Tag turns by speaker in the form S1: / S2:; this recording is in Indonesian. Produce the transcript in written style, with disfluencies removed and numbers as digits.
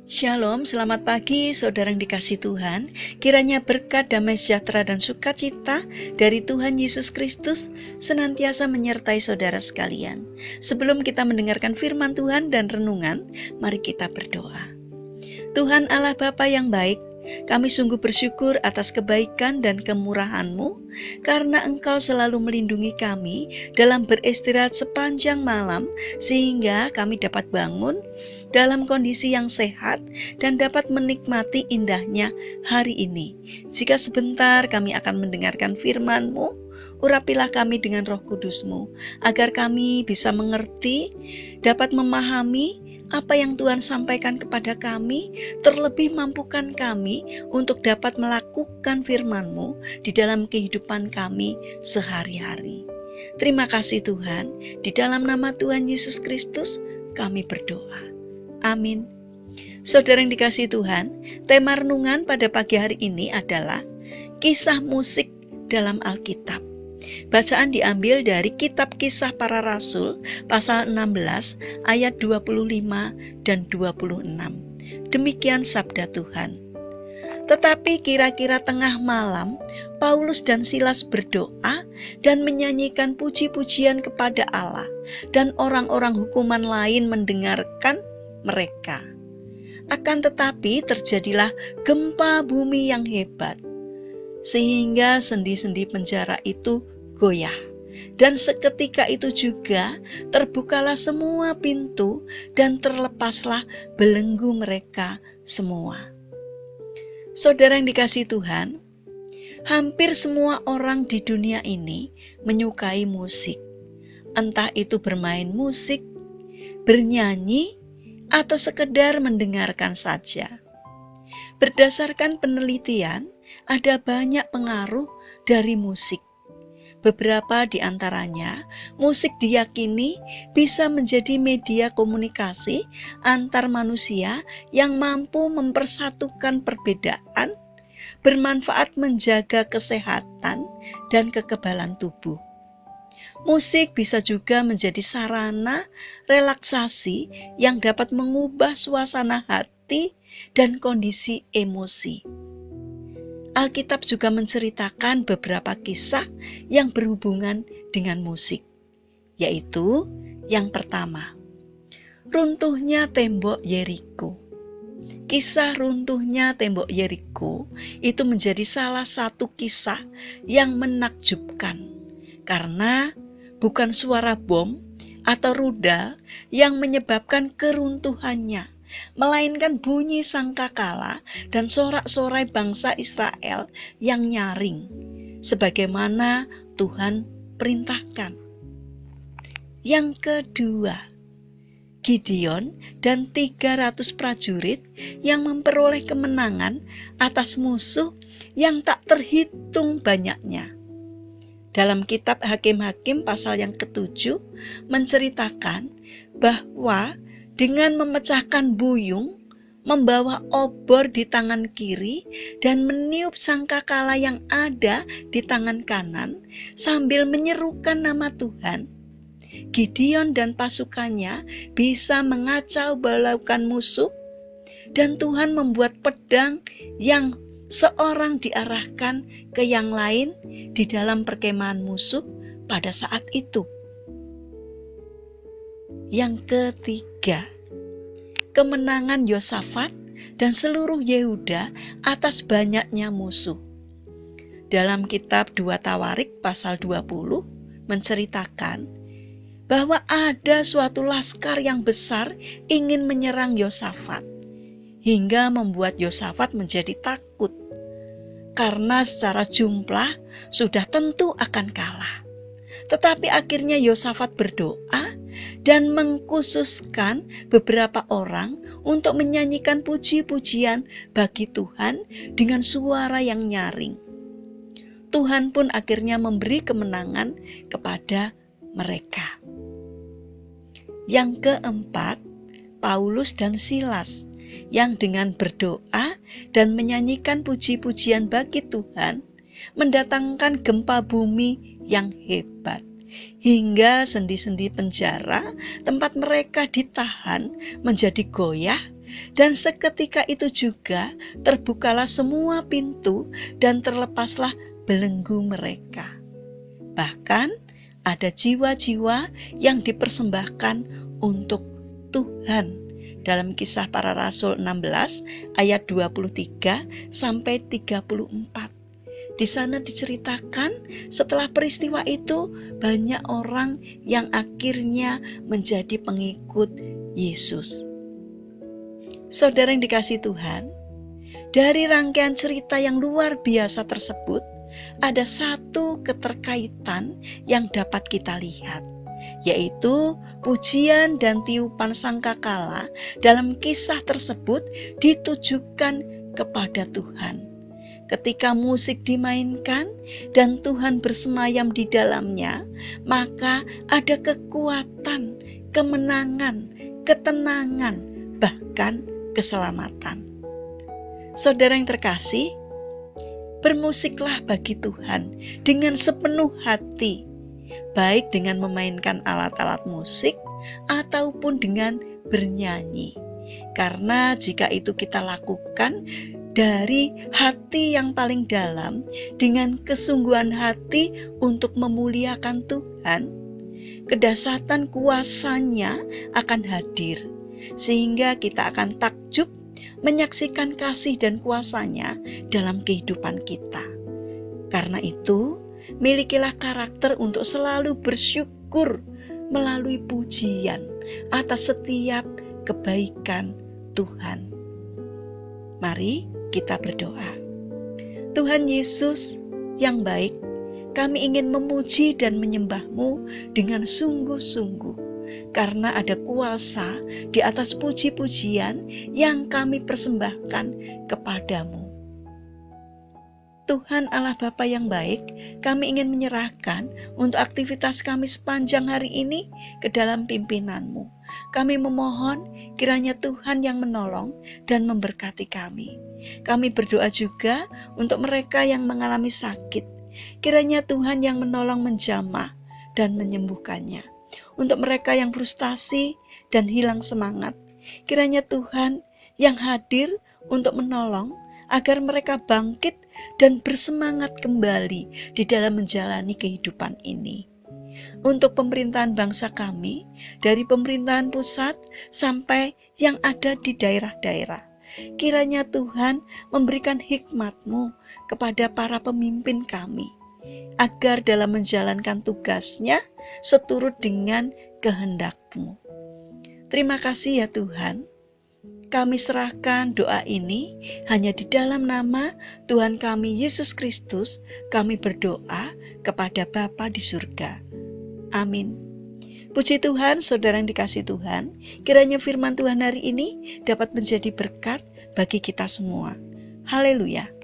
S1: Shalom, selamat pagi saudara yang dikasihi Tuhan. Kiranya berkat, damai sejahtera dan sukacita dari Tuhan Yesus Kristus senantiasa menyertai saudara sekalian. Sebelum kita mendengarkan firman Tuhan dan renungan, mari kita berdoa. Tuhan Allah Bapa yang baik, kami sungguh bersyukur atas kebaikan dan kemurahan-Mu, karena Engkau selalu melindungi kami dalam beristirahat sepanjang malam, sehingga kami dapat bangun dalam kondisi yang sehat dan dapat menikmati indahnya hari ini. Jika sebentar kami akan mendengarkan firman-Mu, urapilah kami dengan Roh Kudus-Mu, agar kami bisa mengerti, dapat memahami apa yang Tuhan sampaikan kepada kami, terlebih mampukan kami untuk dapat melakukan firman-Mu di dalam kehidupan kami sehari-hari. Terima kasih Tuhan, di dalam nama Tuhan Yesus Kristus kami berdoa. Amin. Saudara yang dikasihi Tuhan, tema renungan pada pagi hari ini adalah kisah musik dalam Alkitab. Bacaan diambil dari kitab Kisah Para Rasul pasal 16 ayat 25 dan 26. Demikian sabda Tuhan. Tetapi kira-kira tengah malam, Paulus dan Silas berdoa dan menyanyikan puji-pujian kepada Allah, dan orang-orang hukuman lain mendengarkan mereka. Akan tetapi terjadilah gempa bumi yang hebat, sehingga sendi-sendi penjara itu goyah. Dan seketika itu juga terbukalah semua pintu dan terlepaslah belenggu mereka semua. Saudara yang dikasihi Tuhan, hampir semua orang di dunia ini menyukai musik. Entah itu bermain musik, bernyanyi, atau sekedar mendengarkan saja. Berdasarkan penelitian, ada banyak pengaruh dari musik. Beberapa di antaranya, musik diyakini bisa menjadi media komunikasi antar manusia yang mampu mempersatukan perbedaan, bermanfaat menjaga kesehatan dan kekebalan tubuh. Musik bisa juga menjadi sarana relaksasi yang dapat mengubah suasana hati dan kondisi emosi. Alkitab juga menceritakan beberapa kisah yang berhubungan dengan musik, yaitu yang pertama, runtuhnya tembok Yeriko. Kisah runtuhnya tembok Yeriko itu menjadi salah satu kisah yang menakjubkan, karena bukan suara bom atau rudal yang menyebabkan keruntuhannya, melainkan bunyi sangkakala dan sorak-sorai bangsa Israel yang nyaring, sebagaimana Tuhan perintahkan. Yang kedua, Gideon dan 300 prajurit yang memperoleh kemenangan atas musuh yang tak terhitung banyaknya. Dalam kitab Hakim-Hakim pasal yang ke-7 menceritakan bahwa dengan memecahkan buyung, membawa obor di tangan kiri, dan meniup sangkakala yang ada di tangan kanan, sambil menyerukan nama Tuhan, Gideon dan pasukannya bisa mengacau balaukan musuh, dan Tuhan membuat pedang yang seorang diarahkan ke yang lain di dalam perkemahan musuh pada saat itu. Yang ketiga, kemenangan Yosafat dan seluruh Yehuda atas banyaknya musuh. Dalam kitab 2 Tawarik pasal 20 menceritakan bahwa ada suatu laskar yang besar ingin menyerang Yosafat, hingga membuat Yosafat menjadi takut, karena secara jumlah sudah tentu akan kalah. Tetapi akhirnya Yosafat berdoa dan mengkhususkan beberapa orang untuk menyanyikan puji-pujian bagi Tuhan dengan suara yang nyaring. Tuhan pun akhirnya memberi kemenangan kepada mereka. Yang keempat, Paulus dan Silas yang dengan berdoa dan menyanyikan puji-pujian bagi Tuhan mendatangkan gempa bumi yang hebat, hingga sendi-sendi penjara tempat mereka ditahan menjadi goyah Dan seketika itu juga terbukalah semua pintu dan terlepaslah belenggu mereka. Bahkan ada jiwa-jiwa yang dipersembahkan untuk Tuhan. Dalam Kisah Para Rasul 16 ayat 23 sampai 34. Di sana diceritakan setelah peristiwa itu banyak orang yang akhirnya menjadi pengikut Yesus. Saudara yang dikasihi Tuhan, dari rangkaian cerita yang luar biasa tersebut, ada satu keterkaitan yang dapat kita lihat, yaitu pujian dan tiupan sangkakala dalam kisah tersebut ditujukan kepada Tuhan. Ketika musik dimainkan dan Tuhan bersemayam di dalamnya, maka ada kekuatan, kemenangan, ketenangan, bahkan keselamatan. Saudara yang terkasih, bermusiklah bagi Tuhan dengan sepenuh hati, baik dengan memainkan alat-alat musik ataupun dengan bernyanyi. Karena jika itu kita lakukan dari hati yang paling dalam, dengan kesungguhan hati untuk memuliakan Tuhan, kedahsyatan kuasa-Nya akan hadir, sehingga kita akan takjub menyaksikan kasih dan kuasa-Nya dalam kehidupan kita. Karena itu, milikilah karakter untuk selalu bersyukur melalui pujian atas setiap kebaikan Tuhan. Mari kita berdoa. Tuhan Yesus yang baik, kami ingin memuji dan menyembah-Mu dengan sungguh-sungguh, karena ada kuasa di atas puji-pujian yang kami persembahkan kepadamu. Tuhan Allah Bapa yang baik, kami ingin menyerahkan untuk aktivitas kami sepanjang hari ini ke dalam pimpinan-Mu. Kami memohon kiranya Tuhan yang menolong dan memberkati kami. Kami berdoa juga untuk mereka yang mengalami sakit. Kiranya Tuhan yang menolong menjamah dan menyembuhkannya. Untuk mereka yang frustasi dan hilang semangat, kiranya Tuhan yang hadir untuk menolong agar mereka bangkit dan bersemangat kembali di dalam menjalani kehidupan ini. Untuk pemerintahan bangsa kami, dari pemerintahan pusat sampai yang ada di daerah-daerah, kiranya Tuhan memberikan hikmat-Mu kepada para pemimpin kami, agar dalam menjalankan tugasnya seturut dengan kehendak-Mu. Terima kasih ya Tuhan. Kami serahkan doa ini hanya di dalam nama Tuhan kami Yesus Kristus. Kami berdoa kepada Bapa di surga. Amin. Puji Tuhan, saudara yang dikasihi Tuhan, kiranya firman Tuhan hari ini dapat menjadi berkat bagi kita semua. Haleluya.